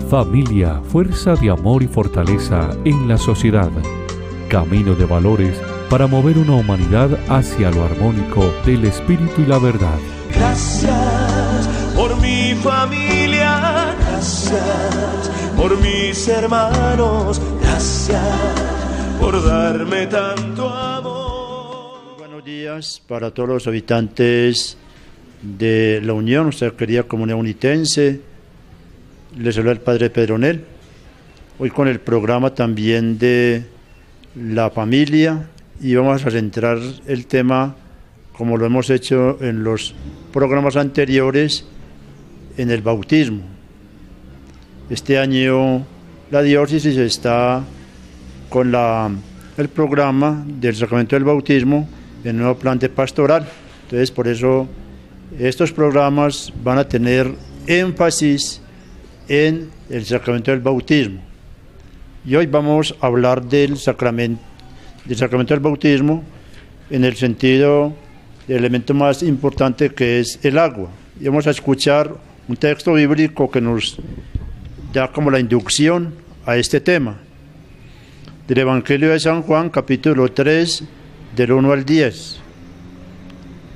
Familia, fuerza de amor y fortaleza en la sociedad. Camino de valores para mover una humanidad hacia lo armónico del espíritu y la verdad. Gracias por mi familia, gracias por mis hermanos, gracias por darme tanto amor. Buenos días para todos los habitantes de la Unión, nuestra querida comunidad unitense. Les saluda el Padre Pedronel. Hoy con el programa también de la familia, y vamos a centrar el tema, como lo hemos hecho en los programas anteriores, en el bautismo. Este año la diócesis está con el programa del sacramento del bautismo en el nuevo plan de pastoral. Entonces, por eso estos programas van a tener énfasis en el sacramento del bautismo. Y hoy vamos a hablar del sacramento del bautismo en el sentido del elemento más importante, que es el agua. Y vamos a escuchar un texto bíblico que nos da como la inducción a este tema. Del Evangelio de San Juan, capítulo 3, del 1 al 10.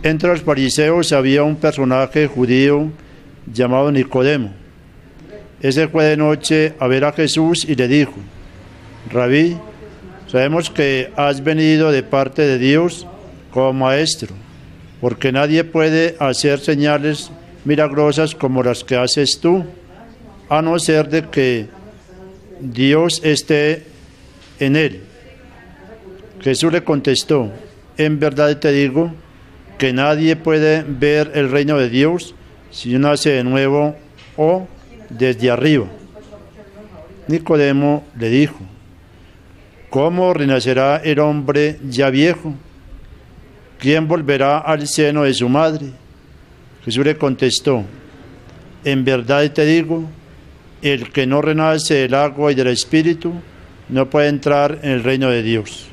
Entre los fariseos había un personaje judío llamado Nicodemo. Ese fue de noche a ver a Jesús y le dijo: Rabí, sabemos que has venido de parte de Dios como maestro, porque nadie puede hacer señales milagrosas como las que haces tú, a no ser de que Dios esté en él. Jesús le contestó: en verdad te digo que nadie puede ver el reino de Dios si no nace de nuevo o desde arriba. Nicodemo le dijo: ¿cómo renacerá el hombre ya viejo? ¿Quién volverá al seno de su madre? Jesús le contestó: en verdad te digo, el que no renace del agua y del espíritu no puede entrar en el reino de Dios.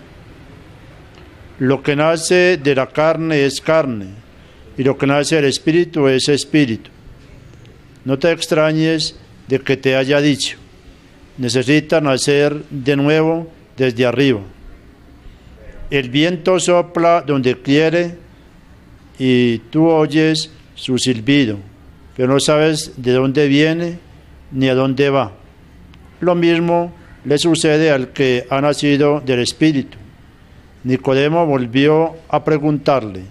Lo que nace de la carne es carne, y lo que nace del espíritu es espíritu. No te extrañes de que te haya dicho: necesitas nacer de nuevo desde arriba. El viento sopla donde quiere y tú oyes su silbido, pero no sabes de dónde viene ni a dónde va. Lo mismo le sucede al que ha nacido del Espíritu. Nicodemo volvió a preguntarle: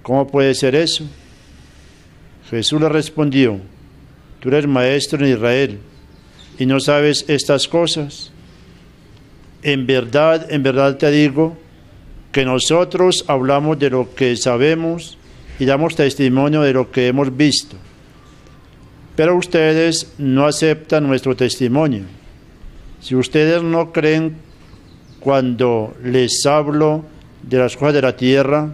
¿cómo puede ser eso? Jesús le respondió: tú eres maestro en Israel y no sabes estas cosas. En verdad te digo que nosotros hablamos de lo que sabemos y damos testimonio de lo que hemos visto, pero ustedes no aceptan nuestro testimonio. Si ustedes no creen cuando les hablo de las cosas de la tierra,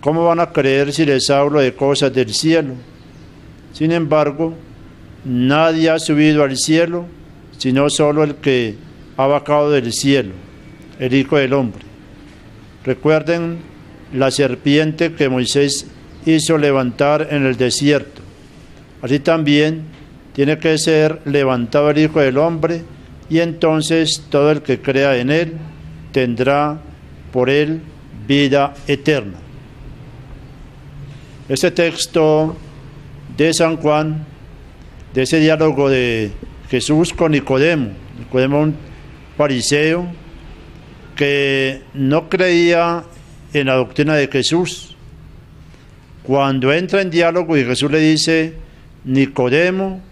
¿cómo van a creer si les hablo de cosas del cielo? Sin embargo, nadie ha subido al cielo, sino solo el que ha bajado del cielo, el Hijo del Hombre. Recuerden la serpiente que Moisés hizo levantar en el desierto. Así también tiene que ser levantado el Hijo del Hombre, y entonces todo el que crea en él tendrá por él vida eterna. Este texto de San Juan, de ese diálogo de Jesús con Nicodemo, un fariseo que no creía en la doctrina de Jesús. Cuando entra en diálogo y Jesús le dice: Nicodemo,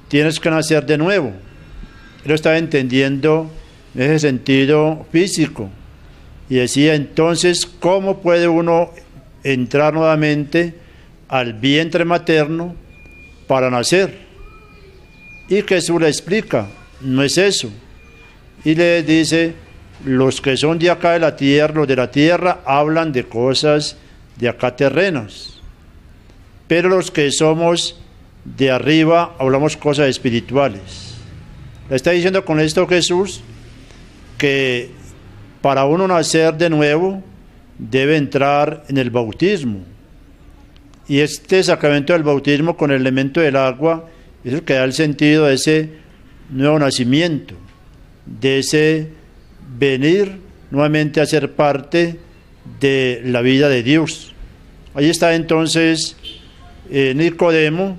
tienes que nacer de nuevo, él lo estaba entendiendo en ese sentido físico, y decía: entonces, ¿cómo puede uno entrar nuevamente al vientre materno para nacer? Y Jesús le explica: no es eso. Y le dice: los que son de acá de la tierra, los de la tierra, hablan de cosas de acá terrenas, pero los que somos de arriba hablamos cosas espirituales. Le está diciendo con esto Jesús que para uno nacer de nuevo debe entrar en el bautismo. Y este sacramento del bautismo con el elemento del agua Es lo que da el sentido de ese nuevo nacimiento, de ese venir nuevamente a ser parte de la vida de Dios. Ahí está entonces Nicodemo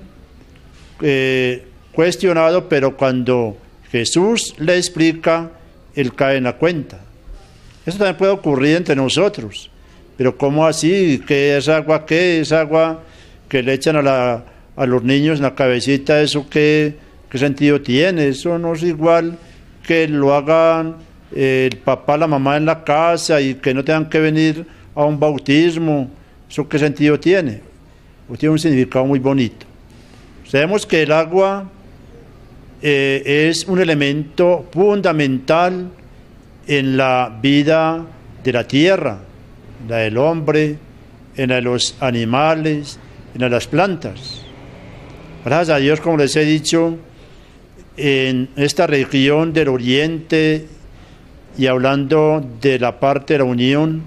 cuestionado, pero cuando Jesús le explica, él cae en la cuenta. Eso también puede ocurrir entre nosotros. Pero ¿cómo así? ¿Qué es agua? ¿Qué es agua que le echan a los niños en la cabecita? ¿Eso qué sentido tiene? Eso no es igual que lo hagan el papá, la mamá en la casa y que no tengan que venir a un bautismo. ¿Eso qué sentido tiene? Pues tiene un significado muy bonito. Sabemos que el agua es un elemento fundamental en la vida de la tierra, en la del hombre, en la de los animales, en la de las plantas. Gracias a Dios, como les he dicho, en esta región del Oriente y hablando de la parte de la Unión,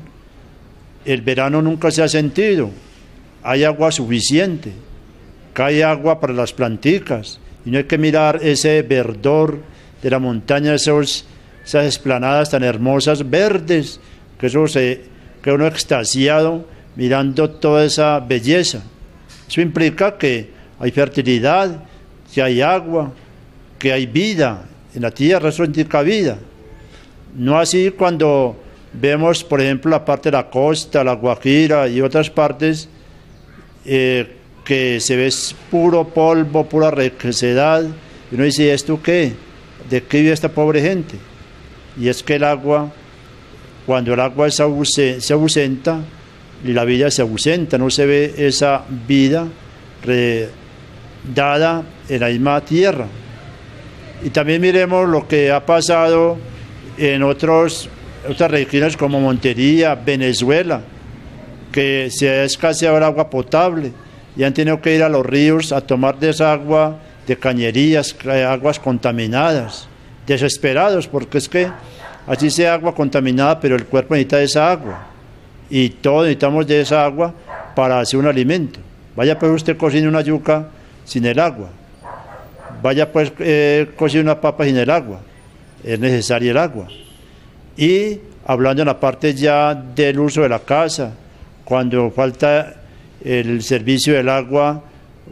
el verano nunca se ha sentido. Hay agua suficiente, cae agua para las planticas y no hay que mirar ese verdor de la montaña, esas esplanadas tan hermosas, verdes, que uno extasiado mirando toda esa belleza. Eso implica que hay fertilidad, que hay agua, que hay vida en la tierra, eso indica vida. No así cuando vemos, por ejemplo, la parte de la costa, la Guajira y otras partes, que se ve puro polvo, pura resequedad, y uno dice, ¿esto qué? ¿De qué vive esta pobre gente? Y es que el agua, cuando el agua se ausenta, la vida se ausenta, no se ve esa vida dada en la misma tierra. Y también miremos lo que ha pasado en otras regiones como Montería, Venezuela, que se ha escaseado el agua potable y han tenido que ir a los ríos a tomar de esa agua de cañerías, aguas contaminadas, desesperados, porque es que así sea agua contaminada, pero el cuerpo necesita esa agua y todos necesitamos de esa agua para hacer un alimento. Vaya pues usted cocine una yuca sin el agua, vaya pues cocine una papa sin el agua, es necesaria el agua. Y hablando en la parte ya del uso de la casa, cuando falta el servicio del agua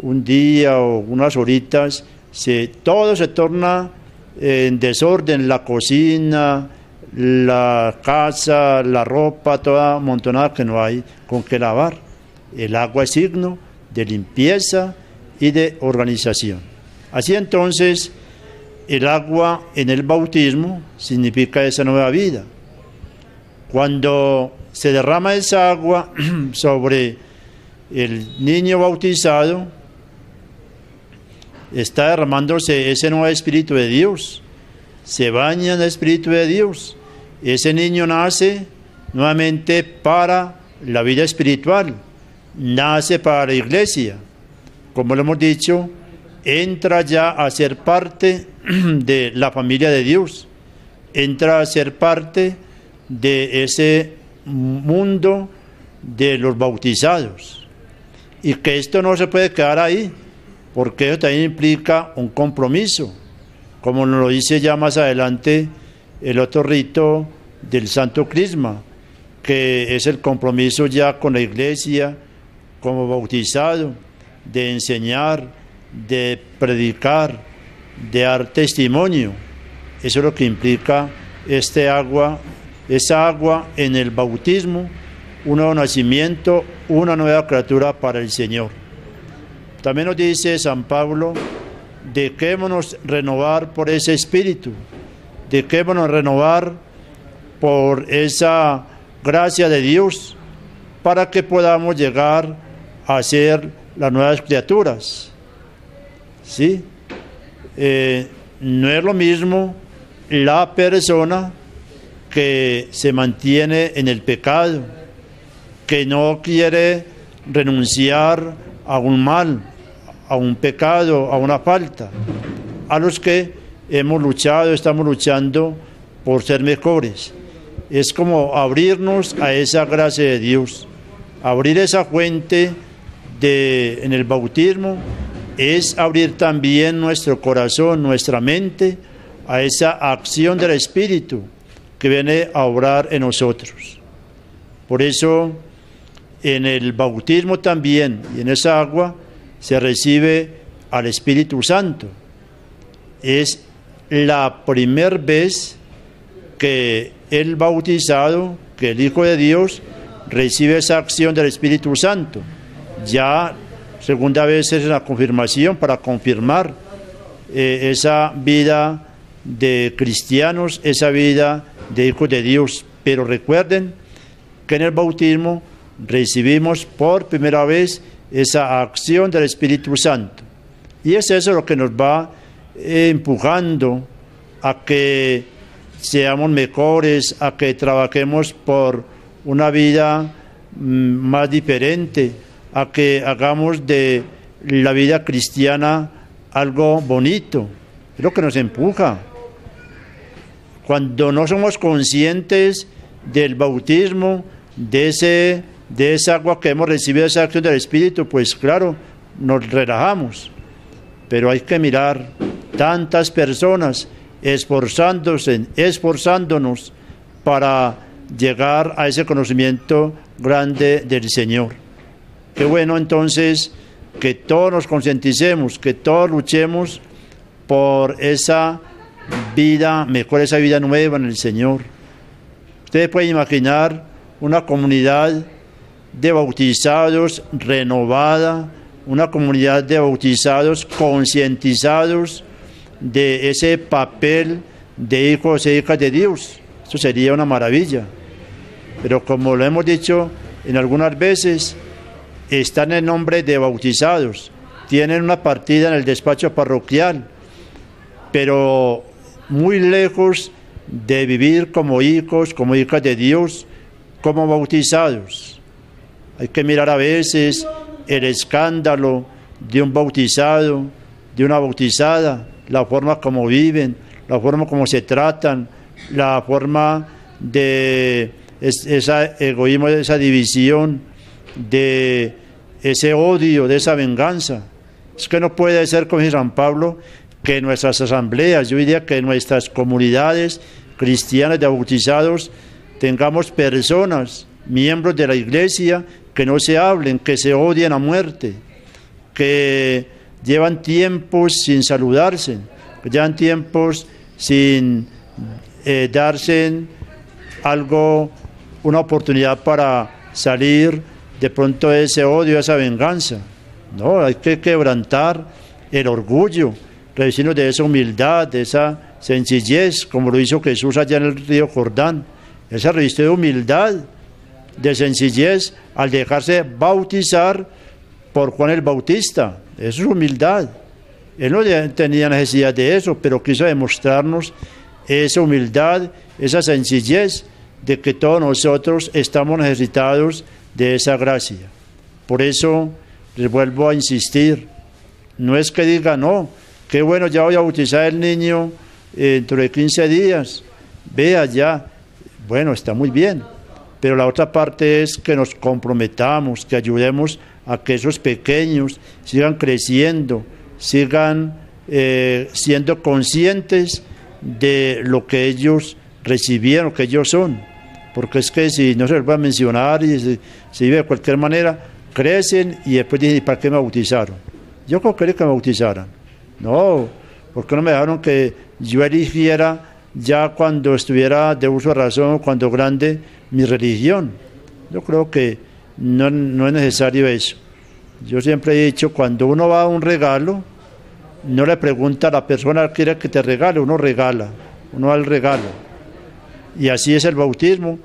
un día o unas horitas, todo se torna en desorden, la cocina, la casa, la ropa, toda amontonada que no hay con qué lavar. El agua es signo de limpieza y de organización. Así entonces, el agua en el bautismo significa esa nueva vida. Cuando se derrama esa agua sobre el niño bautizado, está derramándose ese nuevo Espíritu de Dios, se baña en el Espíritu de Dios. Ese niño nace nuevamente para la vida espiritual, nace para la iglesia. Como lo hemos dicho, entra ya a ser parte de la familia de Dios, entra a ser parte de ese mundo de los bautizados. Y que esto no se puede quedar ahí, porque eso también implica un compromiso, como nos lo dice ya más adelante el otro rito del Santo Crisma, que es el compromiso ya con la iglesia como bautizado, de enseñar, de predicar, de dar testimonio. Eso es lo que implica esa agua en el bautismo, un nuevo nacimiento, una nueva criatura para el Señor. También nos dice San Pablo, dejémonos renovar por ese Espíritu, dejémonos renovar por esa gracia de Dios, para que podamos llegar a ser las nuevas criaturas. ¿Sí? No es lo mismo la persona que se mantiene en el pecado, que no quiere renunciar a un mal, a un pecado, a una falta, a los que hemos luchado, estamos luchando por ser mejores. Es como abrirnos a esa gracia de Dios, abrir esa fuente en el bautismo es abrir también nuestro corazón, nuestra mente, a esa acción del Espíritu que viene a obrar en nosotros. Por eso, en el bautismo también, y en esa agua, se recibe al Espíritu Santo. Es la primera vez que el bautizado, que el Hijo de Dios, recibe esa acción del Espíritu Santo. Ya segunda vez es la confirmación para confirmar esa vida de cristianos, esa vida de hijos de Dios. Pero recuerden que en el bautismo recibimos por primera vez esa acción del Espíritu Santo. Y es eso lo que nos va empujando a que seamos mejores, a que trabajemos por una vida más diferente, a que hagamos de la vida cristiana algo bonito. Es lo que nos empuja. Cuando no somos conscientes del bautismo, de esa agua que hemos recibido, esa acción del Espíritu, pues claro, nos relajamos. Pero hay que mirar tantas personas esforzándonos para llegar a ese conocimiento grande del Señor. Qué bueno entonces que todos nos concienticemos, que todos luchemos por esa vida mejor, esa vida nueva en el Señor. Ustedes pueden imaginar una comunidad de bautizados renovada, una comunidad de bautizados concientizados de ese papel de hijos e hijas de Dios. Eso sería una maravilla. Pero como lo hemos dicho en algunas veces, están en nombre de bautizados, tienen una partida en el despacho parroquial, pero muy lejos de vivir como hijos, como hijas de Dios, como bautizados. Hay que mirar a veces el escándalo de un bautizado, de una bautizada, la forma como viven, la forma como se tratan, la forma de ese egoísmo, de esa división, de ese odio, de esa venganza. Es que no puede ser, como dice San Pablo, que en nuestras asambleas, yo diría que en nuestras comunidades cristianas de bautizados, tengamos personas, miembros de la Iglesia, que no se hablen, que se odien a muerte, que llevan tiempos sin saludarse, que llevan tiempos sin darse algo, una oportunidad para salir de pronto de ese odio, de esa venganza. No, hay que quebrantar el orgullo, revestirnos de esa humildad, de esa sencillez, como lo hizo Jesús allá en el río Jordán. Él se revistió de humildad, de sencillez, al dejarse bautizar por Juan el Bautista. Eso es humildad. Él no tenía necesidad de eso, pero quiso demostrarnos esa humildad, esa sencillez, de que todos nosotros estamos necesitados de esa gracia. Por eso les vuelvo a insistir, no es que diga, no, qué bueno, ya voy a bautizar al niño dentro de 15 días, vea ya, bueno, está muy bien, pero la otra parte es que nos comprometamos, que ayudemos a que esos pequeños sigan creciendo, sigan siendo conscientes de lo que ellos recibieron, lo que ellos son, porque es que si no se les va a mencionar y se vive de cualquier manera, crecen y después dicen, ¿para qué me bautizaron? Yo creo que me bautizaran. No, porque no me dejaron que yo eligiera ya cuando estuviera de uso de razón, cuando grande, mi religión. Yo creo que no es necesario eso. Yo siempre he dicho, cuando uno va a un regalo, no le pregunta a la persona que quiere que te regale, uno regala, uno da el regalo. Y así es el bautismo,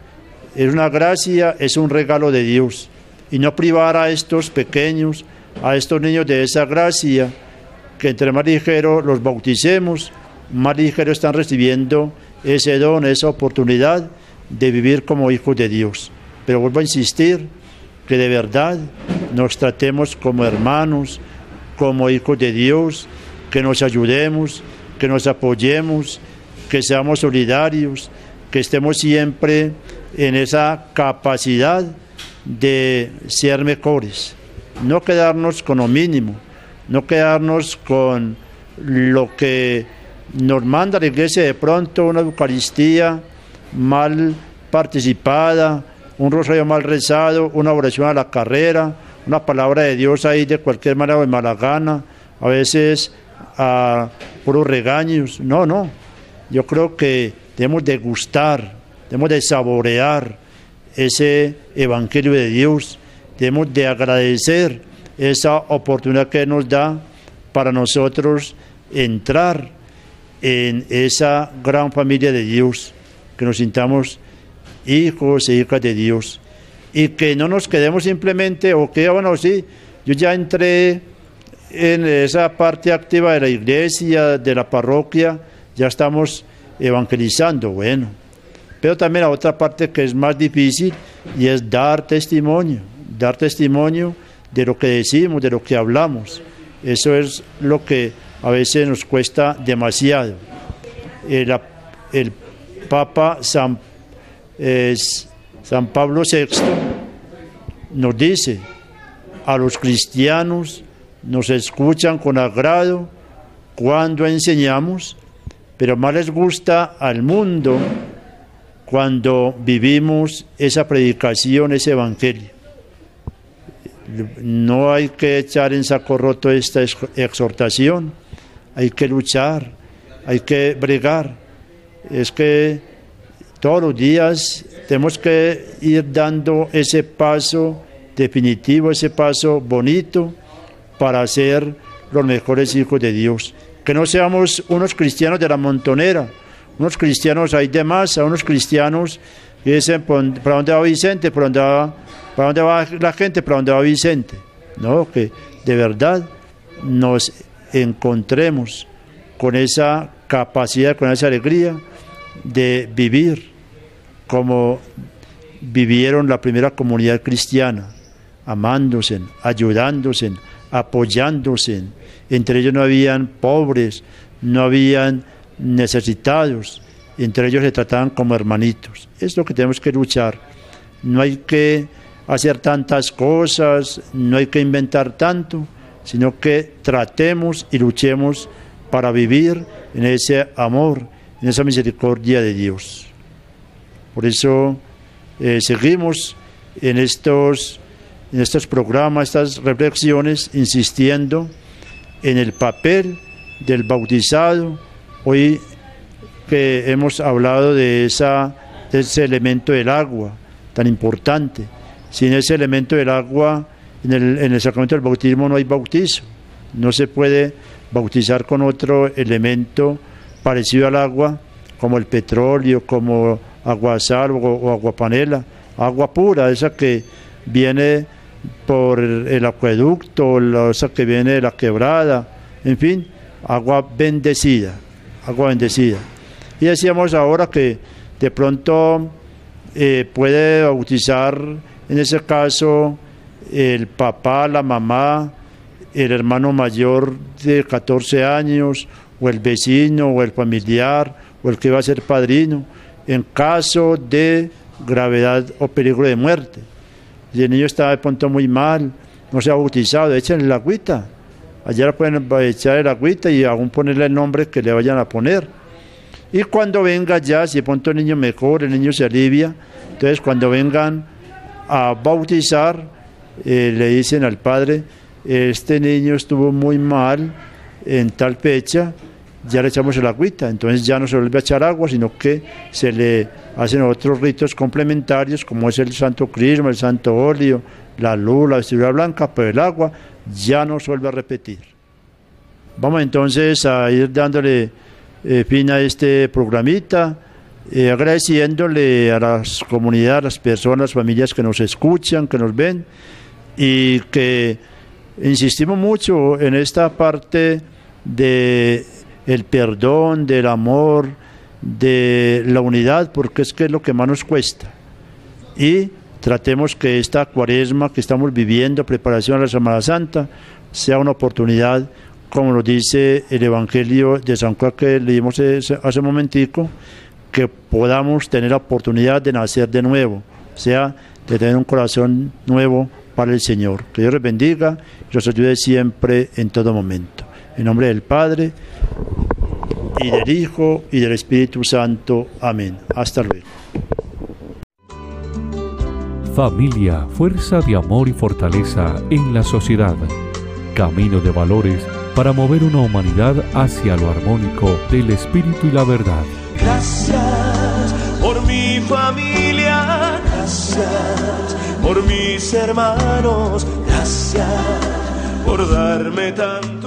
es una gracia, es un regalo de Dios. Y no privar a estos pequeños, a estos niños de esa gracia, que entre más ligero los bauticemos, más ligero están recibiendo ese don, esa oportunidad de vivir como hijos de Dios. Pero vuelvo a insistir, que de verdad nos tratemos como hermanos, como hijos de Dios, que nos ayudemos, que nos apoyemos, que seamos solidarios, que estemos siempre en esa capacidad de ser mejores, no quedarnos con lo mínimo, no quedarnos con lo que nos manda la iglesia de pronto, una Eucaristía mal participada, un rosario mal rezado, una oración a la carrera, una palabra de Dios ahí de cualquier manera o de mala gana, a veces a puros regaños. No, yo creo que debemos de gustar, debemos de saborear ese Evangelio de Dios, debemos de agradecer esa oportunidad que nos da para nosotros entrar en esa gran familia de Dios, que nos sintamos hijos e hijas de Dios, y que no nos quedemos simplemente, bueno, sí, yo ya entré en esa parte activa de la iglesia, de la parroquia, ya estamos evangelizando, bueno, pero también la otra parte que es más difícil, y es dar testimonio de lo que decimos, de lo que hablamos. Eso es lo que a veces nos cuesta demasiado. El Papa San Pablo VI nos dice: a los cristianos nos escuchan con agrado cuando enseñamos, pero más les gusta al mundo cuando vivimos esa predicación, ese evangelio. No hay que echar en saco roto esta exhortación, hay que luchar, hay que bregar. Es que todos los días tenemos que ir dando ese paso definitivo, ese paso bonito para ser los mejores hijos de Dios. Que no seamos unos cristianos de la montonera, unos cristianos ahí de masa, unos cristianos que dicen: ¿para dónde va Vicente? ¿Para dónde va la gente? ¿Para dónde va Vicente? No, que de verdad nos encontremos con esa capacidad, con esa alegría de vivir como vivieron la primera comunidad cristiana, amándose, ayudándose, apoyándose. Entre ellos no habían pobres, no habían necesitados, entre ellos se trataban como hermanitos. Es lo que tenemos que luchar. No hay que hacer tantas cosas, no hay que inventar tanto, sino que tratemos y luchemos para vivir en ese amor, en esa misericordia de Dios. Por eso seguimos en estos programas, estas reflexiones, insistiendo en el papel del bautizado. Hoy que hemos hablado de ese elemento del agua tan importante. Sin ese elemento del agua, en el sacramento del bautismo no hay bautizo. No se puede bautizar con otro elemento parecido al agua, como el petróleo, como agua sal o agua panela, agua pura, esa que viene por el acueducto, esa que viene de la quebrada, en fin, agua bendecida. Y decíamos ahora que de pronto puede bautizar, en ese caso, el papá, la mamá, el hermano mayor de 14 años, o el vecino, o el familiar, o el que va a ser padrino, en caso de gravedad o peligro de muerte. Si el niño está de pronto muy mal, no se ha bautizado, échenle la agüita. Allá pueden echar el agüita y aún ponerle el nombre que le vayan a poner. Y cuando venga ya, si de pronto el niño mejora, el niño se alivia, entonces cuando vengan a bautizar, le dicen al padre: este niño estuvo muy mal en tal fecha, ya le echamos el agüita. Entonces ya no se vuelve a echar agua, sino que se le hacen otros ritos complementarios, como es el santo crisma, el santo óleo, la luz, la vestidura blanca, pero el agua ya no se vuelve a repetir. Vamos entonces a ir dándole fin a este programita, agradeciéndole a las comunidades, a las personas, las familias que nos escuchan, que nos ven, y que insistimos mucho en esta parte de el perdón, del amor, de la unidad, porque es que es lo que más nos cuesta. Y tratemos que esta Cuaresma que estamos viviendo, preparación a la Semana Santa, sea una oportunidad, como nos dice el Evangelio de San Juan que leímos hace un momentico, que podamos tener la oportunidad de nacer de nuevo, o sea, de tener un corazón nuevo para el Señor. Que Dios los bendiga y los ayude siempre en todo momento. En nombre del Padre, y del Hijo, y del Espíritu Santo. Amén. Hasta luego. Familia, fuerza de amor y fortaleza en la sociedad. Camino de valores para mover una humanidad hacia lo armónico del espíritu y la verdad. Gracias por mi familia, gracias por mis hermanos, gracias por darme tanto